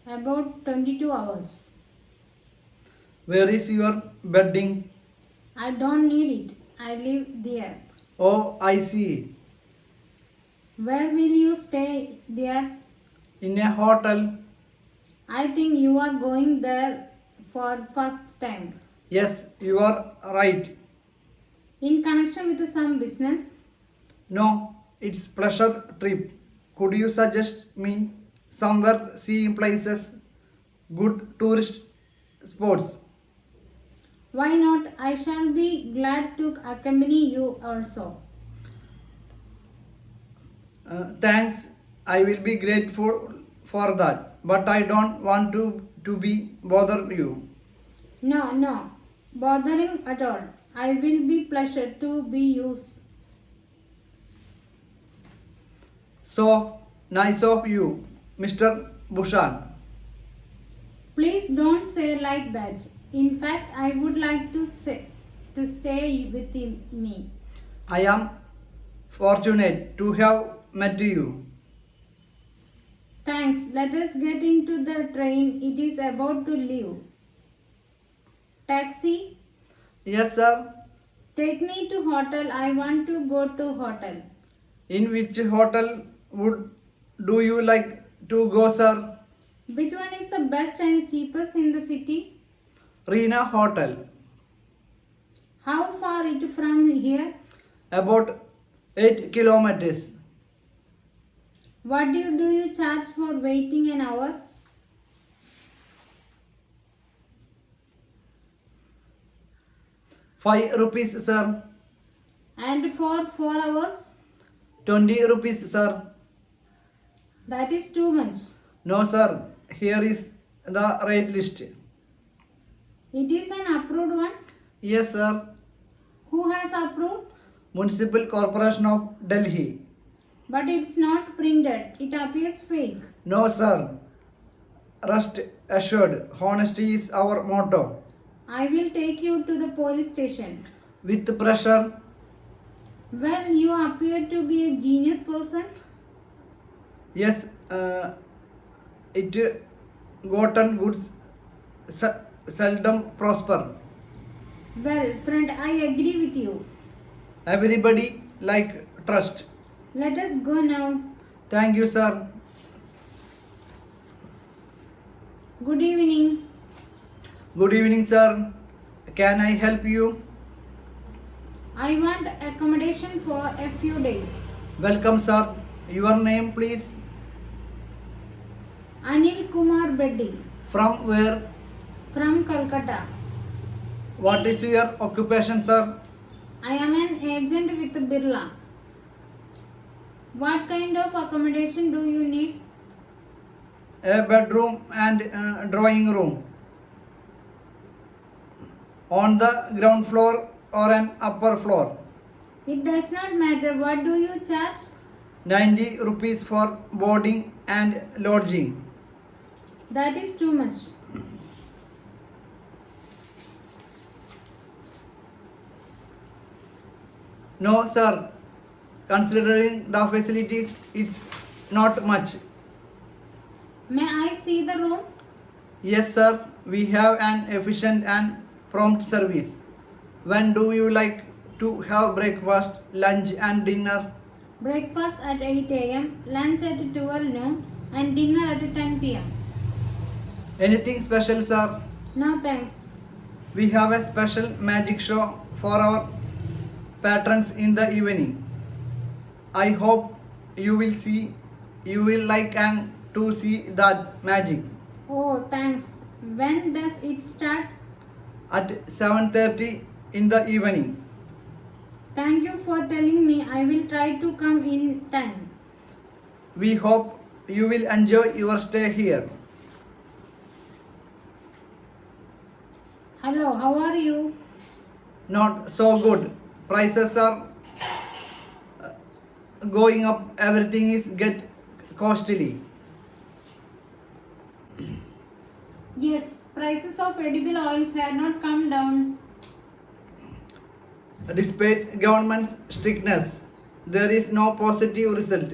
About 22 hours. Where is your bedding? I don't need it. I live there. Oh, I see. Where will you stay there? In a hotel? I think you are going there for first time. Yes, you are right. In connection with some business? No, it's pleasure trip. Could you suggest me somewhere seeing places, good tourist spots? Why not? I shall be glad to accompany you also. Thanks, I will be grateful for that. But I don't want to be bother you. No, bothering at all. I will be pleasure to be used. So nice of you, Mr. Bushan. Please don't say like that. In fact, I would like to stay with me. I am fortunate to have met you. Thanks. Let us get into the train. It is about to leave. Taxi, Yes, sir. take me to hotel. I want to go to hotel. In which hotel would do you like to go, sir? Which one is the best and cheapest in the city? Reena Hotel. How far it from here? About 8 kilometers. What do you charge for waiting an hour? 5 rupees, sir. And for 4 hours? 20 rupees, sir. That is too much. No, sir. Here is the rate list. It is an approved one. Yes, sir. Who has approved? Municipal Corporation of Delhi. But it's not printed. It appears fake. No, sir. Rest assured, honesty is our motto. I will take you to the police station. With pressure, Well, you appear to be a genius person. yes, it gotten goods seldom prosper. Well, friend, I agree with you. Everybody like trust. Let us go now. Thank you, sir. Good evening. Good evening, sir. Can I help you? I want accommodation for a few days. Welcome, sir. Your name, please. Anil Kumar Beddi From where? from Calcutta. What is your occupation, sir? I am an agent with Birla. What kind of accommodation do you need? A bedroom and drawing room. On the ground floor or an upper floor. It does not matter. What do you charge? 90 rupees for boarding and lodging. That is too much. No, sir. Considering the facilities, it's not much. May I see the room? Yes, sir. We have an efficient and prompt service. When do you like to have breakfast, lunch, and dinner? Breakfast at 8 a.m., lunch at 12 noon, and dinner at 10 p.m. Anything special, sir? No thanks. We have a special magic show for our patrons in the evening. I hope you will like and to see that magic. Oh, thanks. When does it start? At 7:30 in the evening. Thank you for telling me. I will try to come in time. We hope you will enjoy your stay here. Hello, how are you? Not so good. Prices are going up. Everything is get costly. Yes, prices of edible oils have not come down. Despite government's strictness, there is no positive result.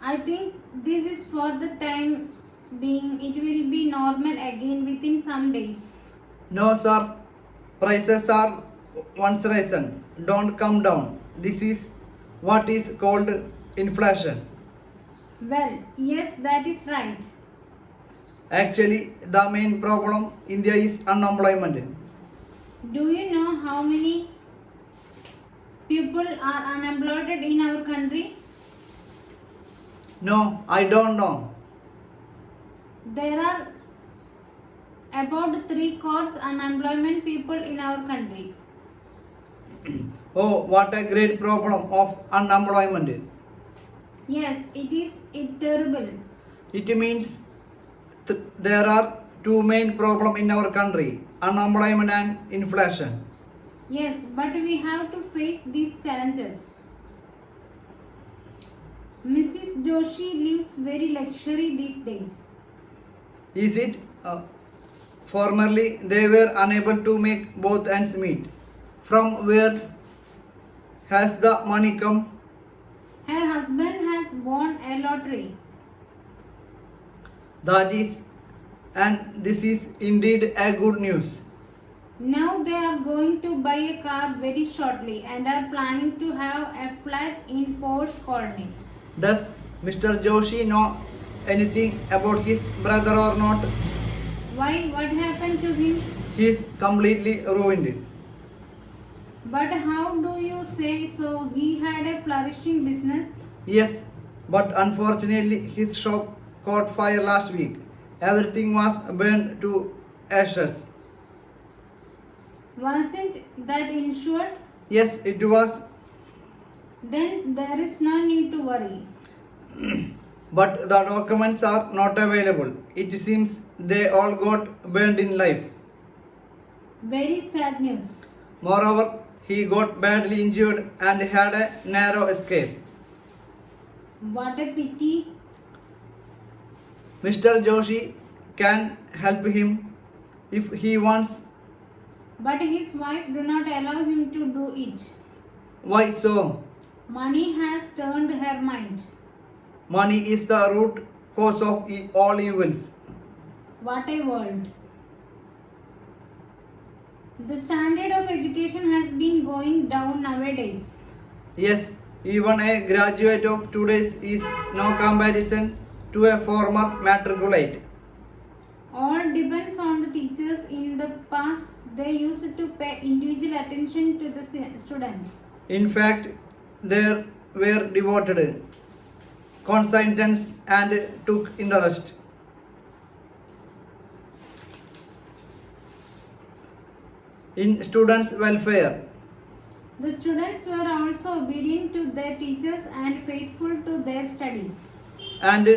I think This is for the time being. It will be normal again within some days. No, sir. Prices are once risen. Don't come down. This is what is called inflation. Well, yes, that is right. Actually, the main problem India is unemployment. Do you know how many people are unemployed in our country? No, I don't know. There are about 3 crores unemployment people in our country. Oh, what a great problem of unemployment. Yes, it terrible. It means there are two main problems in our country, unemployment and inflation. Yes, but we have to face these challenges. Mrs. Joshi lives very luxury these days. Is it? Formerly, they were unable to make both ends meet. From where has the money come? Her husband has won a lottery. That is, and this is indeed a good news. Now they are going to buy a car very shortly and are planning to have a flat in Posh Colony. Does Mr. Joshi know anything about his brother or not? Why? What happened to him? He is completely ruined. But how do you say so? He had a flourishing business. Yes, but unfortunately his shop caught fire last week. Everything was burned to ashes. Wasn't that insured? Yes, it was, Then there is no need to worry. but the documents are not available. It seems they all got burned in life. Very sad news. Moreover, he got badly injured and had a narrow escape. What a pity. Mr. Joshi can help him if he wants. But his wife do not allow him to do it. Why so? Money has turned her mind. Money is the root cause of all evils. What a world. The standard of education has been going down nowadays. Yes, even a graduate of today's is no comparison to a former matriculate. All depends on the teachers. In the past, they used to pay individual attention to the students. In fact, they were devoted consultants and took interest in students' welfare. The students were also obedient to their teachers and faithful to their studies. And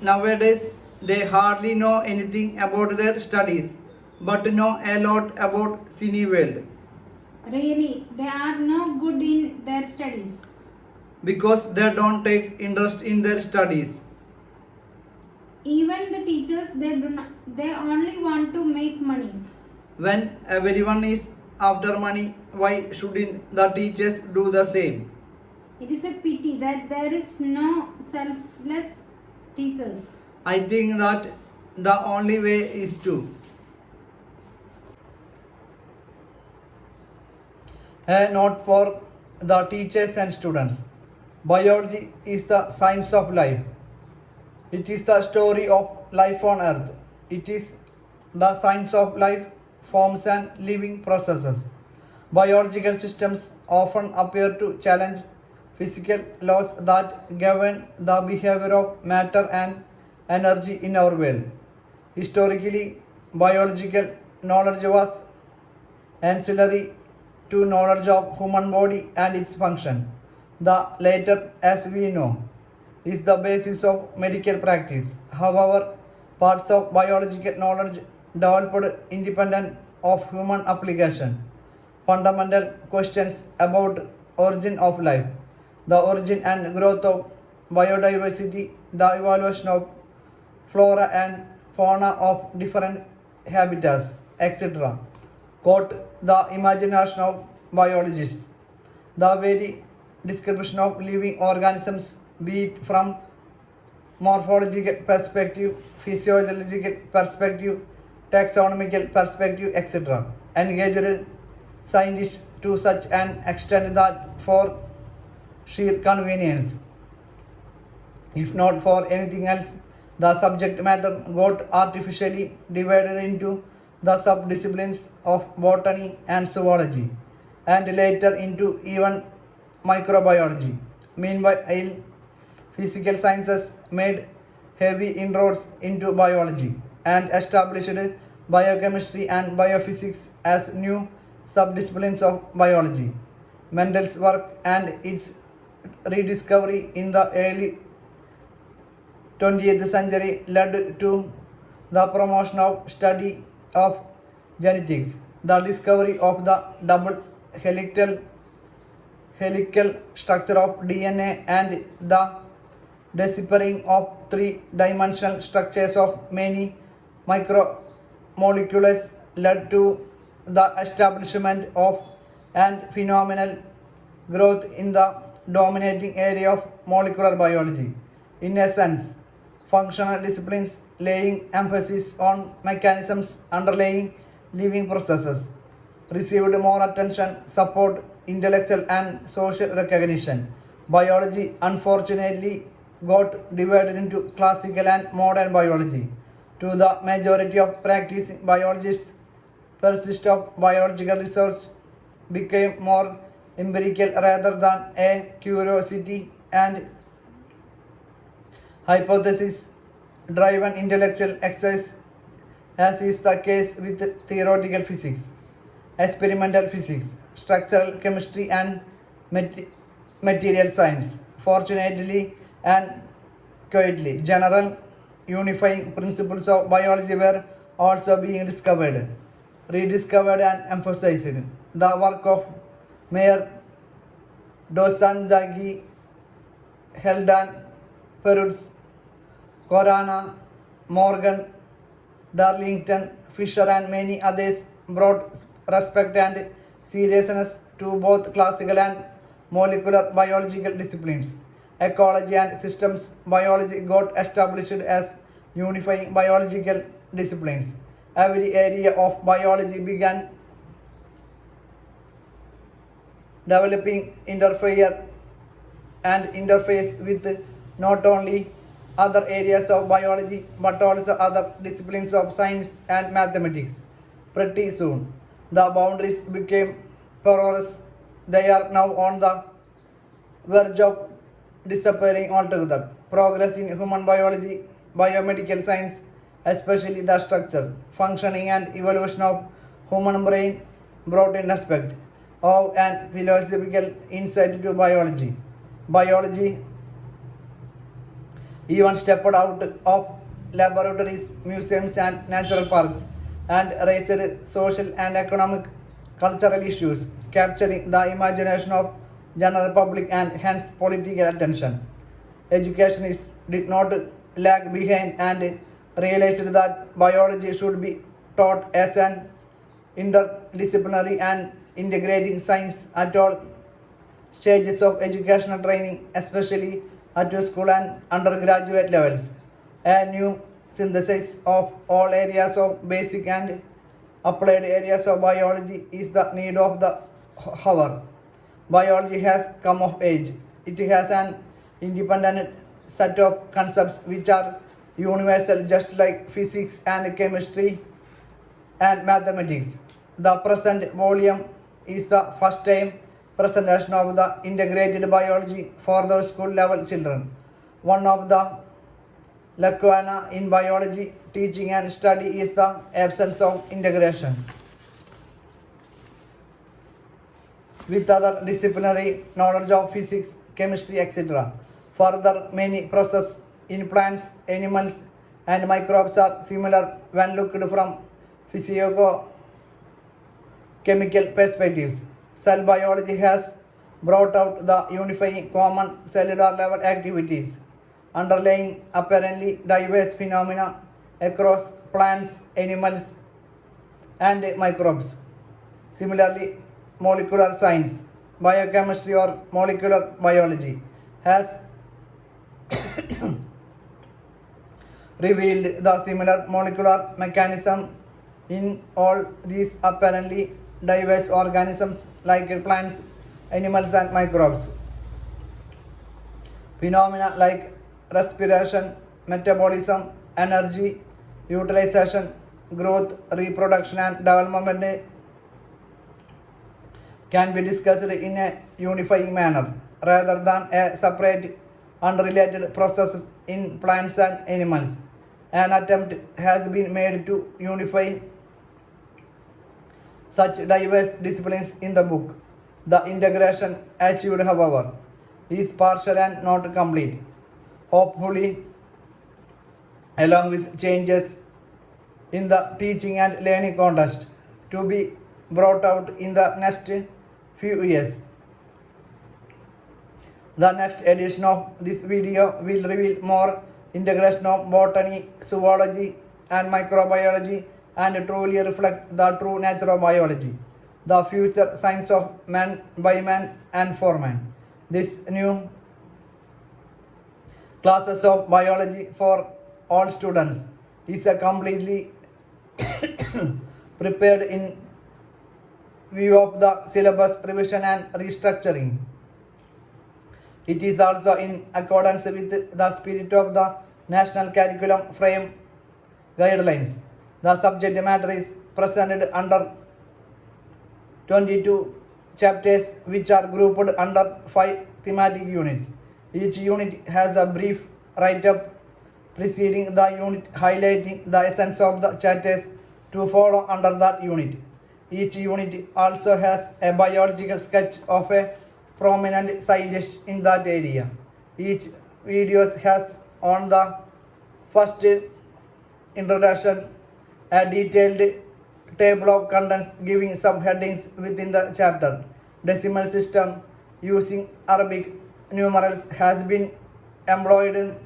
nowadays, they hardly know anything about their studies, but know a lot about cine world Really, they are no good in their studies. because they don't take interest in their studies. Even the teachers, they only want to make money. When everyone is after money, why shouldn't the teachers do the same? It is a pity that there is no selfless teachers. I think that the only way is to. A note for the teachers and students. Biology is the science of life. It is the story of life on earth. It is the science of life, forms and living processes. Biological systems often appear to challenge physical laws that govern the behavior of matter and energy in our world. Historically, biological knowledge was ancillary to knowledge of human body and its function. The latter, as we know, is the basis of medical practice. However, parts of biological knowledge developed independent of human application. Fundamental questions about origin of life, the origin and growth of biodiversity, the evolution of flora and fauna of different habitats, etc. Quote the imagination of biologists. The very description of living organisms, be it from morphological perspective, physiological perspective, taxonomical perspective, etc. Engaged scientists to such an extent that for sheer convenience, if not for anything else, the subject matter got artificially divided into the subdisciplines of botany and zoology, and later into even microbiology. Meanwhile, physical sciences made heavy inroads into biology and established biochemistry and biophysics as new subdisciplines of biology. Mendel's work and its rediscovery in the early 20th century led to the promotion of study of genetics, the discovery of the double helical structure of DNA, and the deciphering of three-dimensional structures of many micromolecules led to the establishment of and phenomenal growth in the dominating area of molecular biology. In essence, functional disciplines laying emphasis on mechanisms underlying living processes received more attention, support, intellectual and social recognition. Biology unfortunately got divided into classical and modern biology. To the majority of practicing biologists, persist of biological research became more empirical rather than a curiosity and hypothesis driven intellectual exercise, as is the case with theoretical physics, experimental physics, structural chemistry, and material science. Fortunately and quietly, general unifying principles of biology were also being discovered, rediscovered, and emphasized. The work of Mayer, Dosanjagi, Heldan, Perutz, Corana, Morgan, Darlington, Fisher, and many others brought respect and seriousness to both classical and molecular biological disciplines. Ecology and systems biology got established as unifying biological disciplines. Every area of biology began developing interface with not only other areas of biology but also other disciplines of science and mathematics. Pretty soon, the boundaries became porous. They are now on the verge of disappearing altogether. Progress in human biology, biomedical science, especially the structure, functioning, and evolution of human brain, brought in aspect of and philosophical insight to biology. Biology even stepped out of laboratories, museums, and natural parks and raised social and economic cultural issues, capturing the imagination of general public and hence political attention. Educationists did not lag behind and realized that biology should be taught as an interdisciplinary and integrating science at all stages of educational training, especially at school and undergraduate levels. A new synthesis of all areas of basic and applied areas of biology is the need of the hour. Biology has come of age. It has an independent set of concepts which are universal, just like physics and chemistry and mathematics. The present volume is the first time presentation of the integrated biology for the school level children. One of the lacuna in biology teaching and study is the absence of integration with other disciplinary knowledge of physics, chemistry, etc. Further, many processes in plants, animals, and microbes are similar when looked from physico-chemical perspectives. Cell biology has brought out the unifying common cellular level activities underlying apparently diverse phenomena across plants, animals, and microbes. Similarly, molecular science, biochemistry or molecular biology has revealed the similar molecular mechanism in all these apparently diverse organisms like plants, animals, and microbes. Phenomena like respiration, metabolism, energy, utilization, growth, reproduction, and development can be discussed in a unifying manner rather than a separate, unrelated processes in plants and animals. An attempt has been made to unify such diverse disciplines in the book. The integration achieved, however, is partial and not complete. Hopefully, along with changes in the teaching and learning context to be brought out in the next few years. The next edition of this video will reveal more integration of botany, zoology, and microbiology and truly reflect the true nature of biology, the future science of man by man and for man. This new classes of biology for all students is a completely prepared in view of the syllabus revision and restructuring. It is also in accordance with the spirit of the National Curriculum Frame Guidelines. The subject matter is presented under 22 chapters which are grouped under 5 thematic units. Each unit has a brief write-up preceding the unit highlighting the essence of the chapters to follow under that unit. Each unit also has a biological sketch of a prominent scientist in that area. Each video has on the first introduction a detailed table of contents giving subheadings within the chapter. Decimal system using Arabic numerals has been employed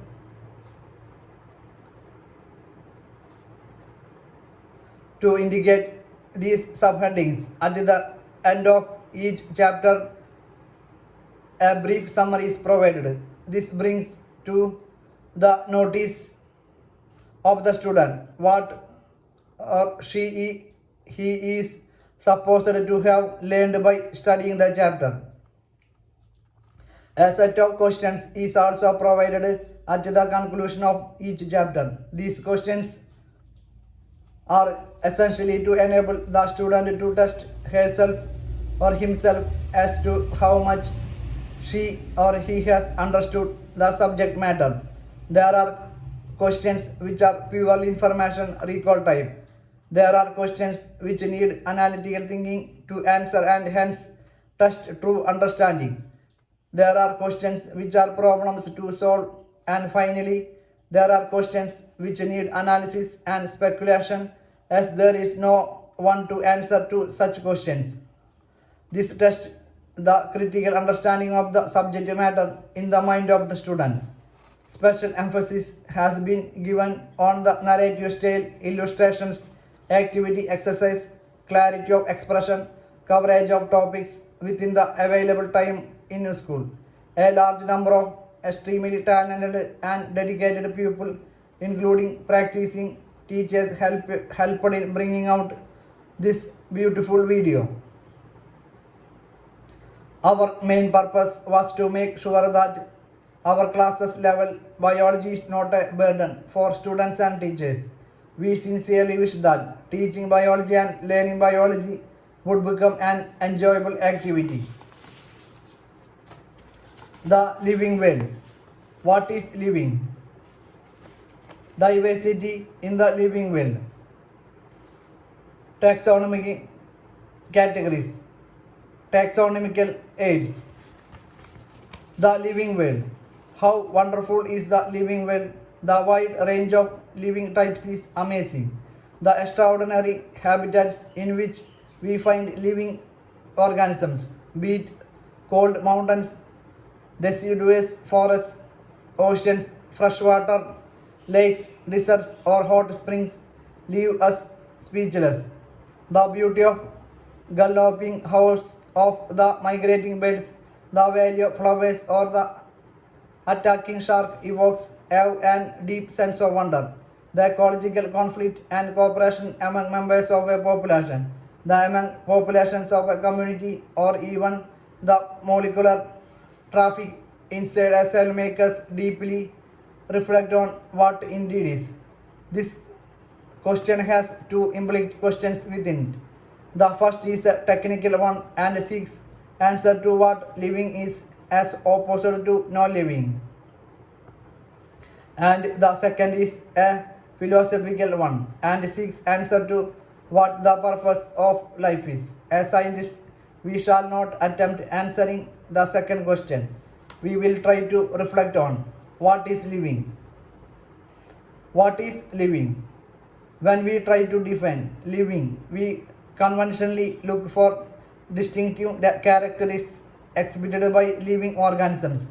to indicate these subheadings. At the end of each chapter, a brief summary is provided. This brings to the notice of the student what he is supposed to have learned by studying the chapter. A set of questions is also provided at the conclusion of each chapter. These questions are essentially to enable the student to test herself or himself as to how much she or he has understood the subject matter. There are questions which are purely information recall type. There are questions which need analytical thinking to answer and hence test true understanding. There are questions which are problems to solve, and finally, there are questions which need analysis and speculation as there is no one to answer to such questions. This tests the critical understanding of the subject matter in the mind of the student. Special emphasis has been given on the narrative style, illustrations, activity, exercise, clarity of expression, coverage of topics within the available time in school. A large number of extremely talented and dedicated people, including practicing teachers, helped in bringing out this beautiful video. Our main purpose was to make sure that our classes level biology is not a burden for students and teachers. We sincerely wish that teaching biology and learning biology would become an enjoyable activity. The living well. What is living? Diversity in the living well. Taxonomic categories. Taxonomical aids. The living world. How wonderful is the living world? The wide range of living types is amazing. The extraordinary habitats in which we find living organisms, be it cold mountains, deciduous forests, oceans, freshwater lakes, deserts, or hot springs, leave us speechless. The beauty of galloping horse, of the migrating birds, the valley of flowers, or the attacking shark evokes an deep sense of wonder. the ecological conflict and cooperation among members of a population, the among populations of a community, or even the molecular traffic inside a cell make us deeply reflect on what indeed is. This question has two implicit questions within it. The first is a technical one and seeks answer to what living is as opposed to no living. And the second is a philosophical one and seeks answer to what the purpose of life is. As scientists, we shall not attempt answering the second question. We will try to reflect on what is living. What is living? When we try to define living, we conventionally look for distinctive characteristics exhibited by living organisms: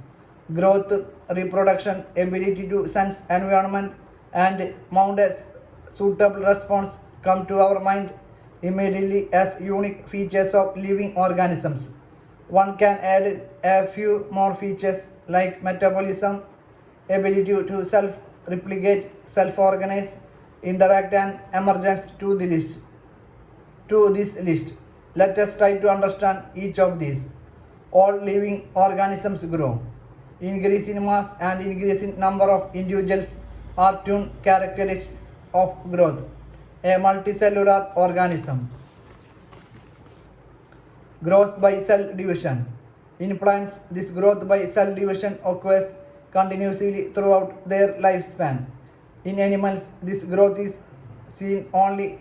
growth, reproduction, ability to sense environment, and mount a suitable response come to our mind immediately as unique features of living organisms. One can add a few more features like metabolism, ability to self-replicate, self-organize, interact, and emergence to this list. Let us try to understand each of these. All living organisms grow. Increase in mass and increase in number of individuals are two characteristics of growth. A multicellular organism grows by cell division. In plants, this growth by cell division occurs continuously throughout their lifespan. In animals, this growth is seen only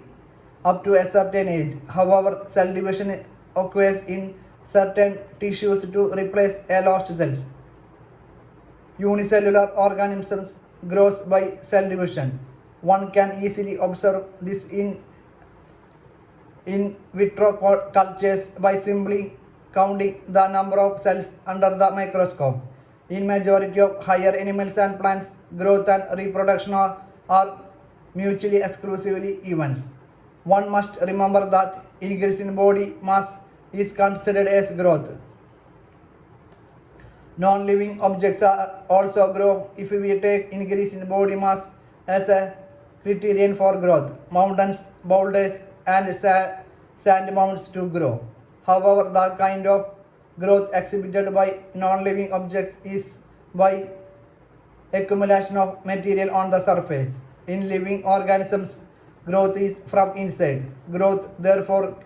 up to a certain age. However, cell division occurs in certain tissues to replace a lost cells. Unicellular organisms grows by cell division. One can easily observe this in vitro cultures by simply counting the number of cells under the microscope. In majority of higher animals and plants, growth and reproduction are mutually exclusively events. One must remember that increase in body mass is considered as growth. Non-living objects also grow if we take increase in body mass as a criterion for growth. Mountains, boulders, and sand mounds to grow. However, the kind of growth exhibited by non-living objects is by accumulation of material on the surface. In living organisms, growth is from inside. Growth, therefore,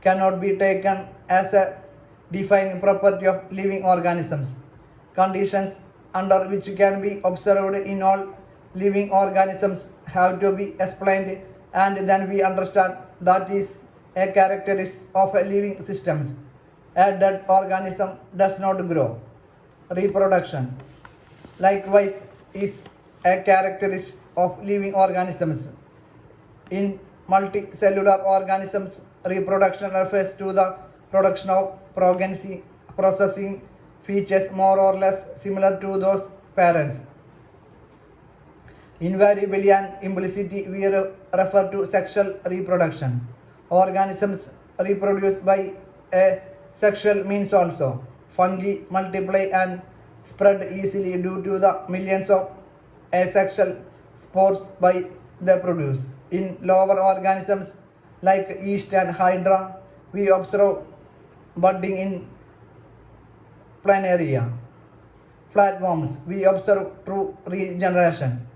cannot be taken as a defining property of living organisms. Conditions under which can be observed in all living organisms have to be explained, and then we understand that is a characteristic of a living systems. A dead organism does not grow. Reproduction, likewise, is a characteristic of living organisms. In multicellular organisms, reproduction refers to the production of progeny processing features more or less similar to those parents. Invariably and implicitly, we refer to sexual reproduction. Organisms reproduce by a sexual means also. Fungi multiply and spread easily due to the millions of asexual spores by they produce. In lower organisms like yeast and hydra, we observe budding in planaria. Flatworms, we observe true regeneration.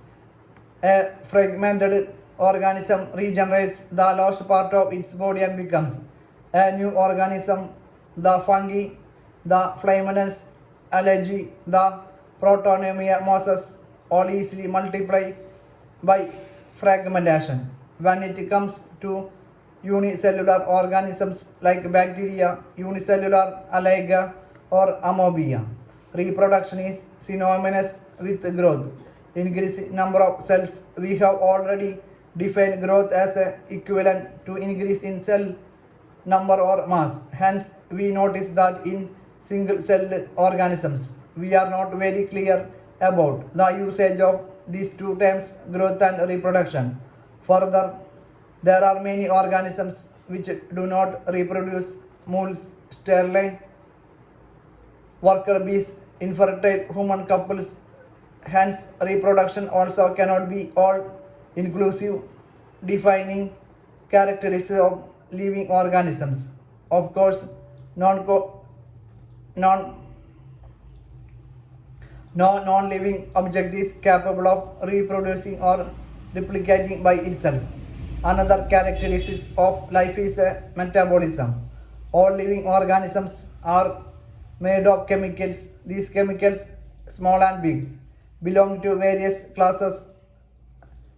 A fragmented organism regenerates the lost part of its body and becomes a new organism. The fungi, the flaminans, algae, the protonemia mosses all easily multiply by fragmentation. When it comes to unicellular organisms like bacteria, unicellular algae, or amobia, reproduction is synonymous with growth. Increase number of cells. We have already defined growth as equivalent to increase in cell number or mass. Hence, we notice that in single-celled organisms, we are not very clear about the usage of these two terms, growth and reproduction. Further, there are many organisms which do not reproduce: moles, sterile worker bees, infertile human couples. Hence, reproduction also cannot be all inclusive, defining characteristics of living organisms. Of course, non no non-living object is capable of reproducing or replicating by itself. Another characteristic of life is metabolism. All living organisms are made of chemicals. These chemicals, small and big, belong to various classes,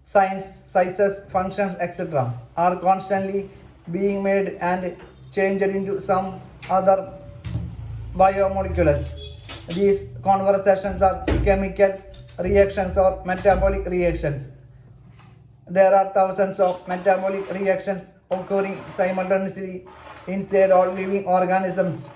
sizes, functions, etc., are constantly being made and changed into some other biomolecules. These conversations are chemical reactions or metabolic reactions. There are thousands of metabolic reactions occurring simultaneously inside all living organisms.